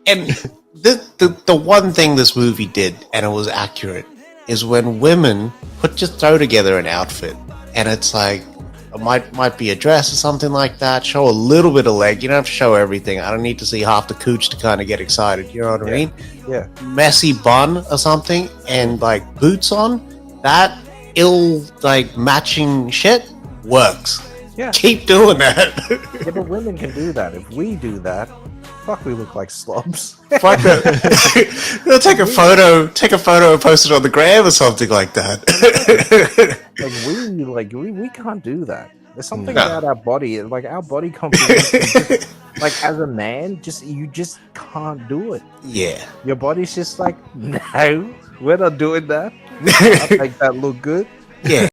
And the one thing this movie did, and it was accurate, is when women just throw together an outfit, and it's like it might be a dress or something like that. Show a little bit of leg. You don't have to show everything. I don't need to see half the cooch to kind of get excited. You know what I mean? Yeah. Messy bun or something, and like boots on. That ill like matching shit works. Yeah. Keep doing that. Yeah, but women can do that. If we do that, fuck, we look like slobs. Fuck that. They'll take a photo and post it on the gram or something like that. We can't do that. There's something No. about our body, like our body composition. Like as a man, you just can't do it. Yeah. Your body's just like, no, we're not doing that. I make that look good. Yeah.